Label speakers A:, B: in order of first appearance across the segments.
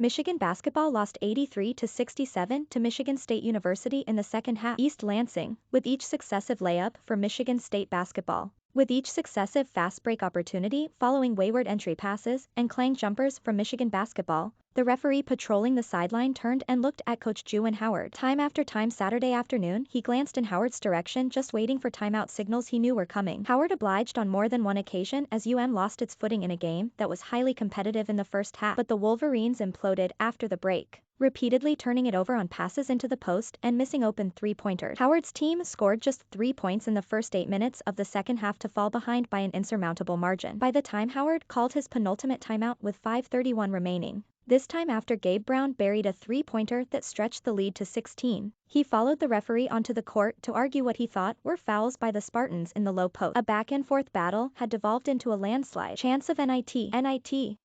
A: Michigan basketball lost 83-67 to Michigan State University in the second half. East Lansing, with each successive layup for Michigan State basketball. With each successive fast break opportunity following wayward entry passes and clang jumpers from Michigan basketball, the referee patrolling the sideline turned and looked at coach Juwan Howard. Time after time Saturday afternoon he glanced in Howard's direction just waiting for timeout signals he knew were coming. Howard obliged on more than one occasion as lost its footing in a game that was highly competitive in the first half, but the Wolverines imploded after the break, repeatedly turning it over on passes into the post and missing open three-pointers. Howard's team scored just 3 points in the first 8 minutes of the second half to fall behind by an insurmountable margin. By the time Howard called his penultimate timeout with 5:31 remaining, this time after Gabe Brown buried a three-pointer that stretched the lead to 16, he followed the referee onto the court to argue what he thought were fouls by the Spartans in the low post. A back-and-forth battle had devolved into a landslide. Chants of N-I-T.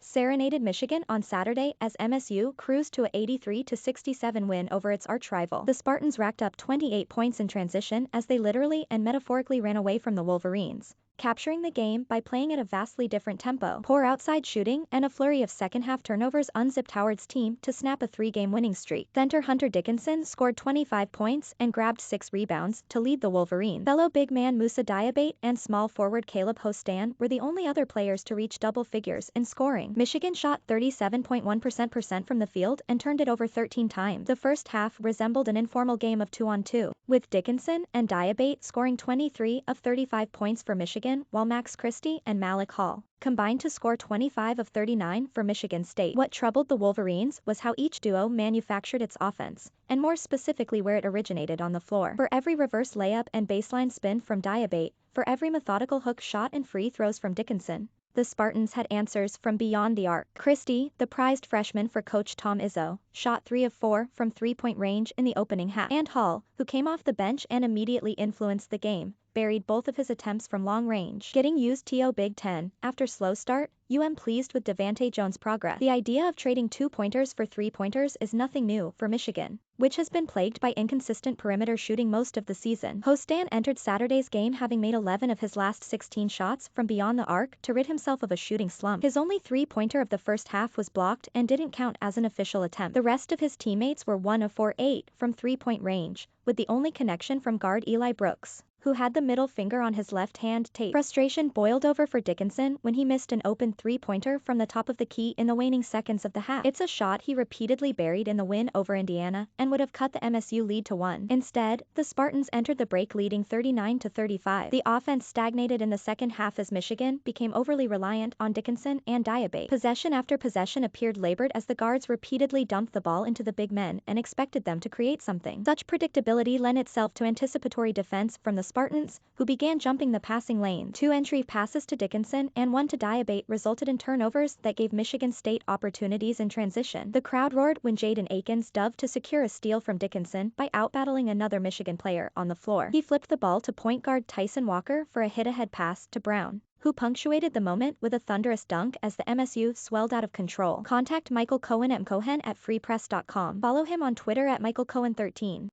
A: Serenaded Michigan on Saturday as MSU cruised to a 83-67 win over its archrival. The Spartans racked up 28 points in transition as they literally and metaphorically ran away from the Wolverines, capturing the game by playing at a vastly different tempo. Poor outside shooting and a flurry of second-half turnovers unzipped Howard's team to snap a 3-game winning streak. Center Hunter Dickinson scored 25 points and grabbed 6 rebounds to lead the Wolverines. Fellow big man Moussa Diabate and small forward Caleb Houstan were the only other players to reach double figures in scoring. Michigan shot 37.1% from the field and turned it over 13 times. The first half resembled an informal game of 2-on-2, with Dickinson and Diabate scoring 23 of 35 points for Michigan, while Christie and Malik combined to score 25 of 39 for Michigan State. What troubled the Wolverines was how each duo manufactured its offense, and more specifically where it originated on the floor. For every reverse layup and baseline spin from Diabate, for every methodical hook shot and free throws from Dickinson, the Spartans had answers from beyond the arc. Christie, the prized freshman for coach Tom Izzo, shot 3 of 4 from three-point range in the opening half. And Hall, who came off the bench and immediately influenced the game, buried both of his attempts from long range. Getting used to Big Ten, after slow start, pleased with Devante Jones' progress. The idea of trading 2-pointers for 3-pointers is nothing new for Michigan, which has been plagued by inconsistent perimeter shooting most of the season. Houstan entered Saturday's game having made 11 of his last 16 shots from beyond the arc to rid himself of a shooting slump. His only 3-pointer of the first half was blocked and didn't count as an official attempt. The rest of his teammates were 1 of 4-8 from 3-point range, with the only connection from guard Eli Brooks, who had the middle finger on his left hand taped. Frustration boiled over for Dickinson when he missed an open three-pointer from the top of the key in the waning seconds of the half. It's a shot he repeatedly buried in the win over Indiana and would have cut the MSU lead to 1. Instead, the Spartans entered the break leading 39-35. The offense stagnated in the second half as Michigan became overly reliant on Dickinson and Diabate. Possession after possession appeared labored as the guards repeatedly dumped the ball into the big men and expected them to create something. Such predictability lent itself to anticipatory defense from the Spartans, who began jumping the passing lane. 2 entry passes to Dickinson and 1 to Diabate resulted in turnovers that gave Michigan State opportunities in transition. The crowd roared when Jaden Akins dove to secure a steal from Dickinson by outbattling another Michigan player on the floor. He flipped the ball to point guard Tyson Walker for a hit-ahead pass to Brown, who punctuated the moment with a thunderous dunk as the MSU swelled out of control. Contact Michael Cohen at mcohen@freepress.com. Follow him on Twitter at michaelcohen13.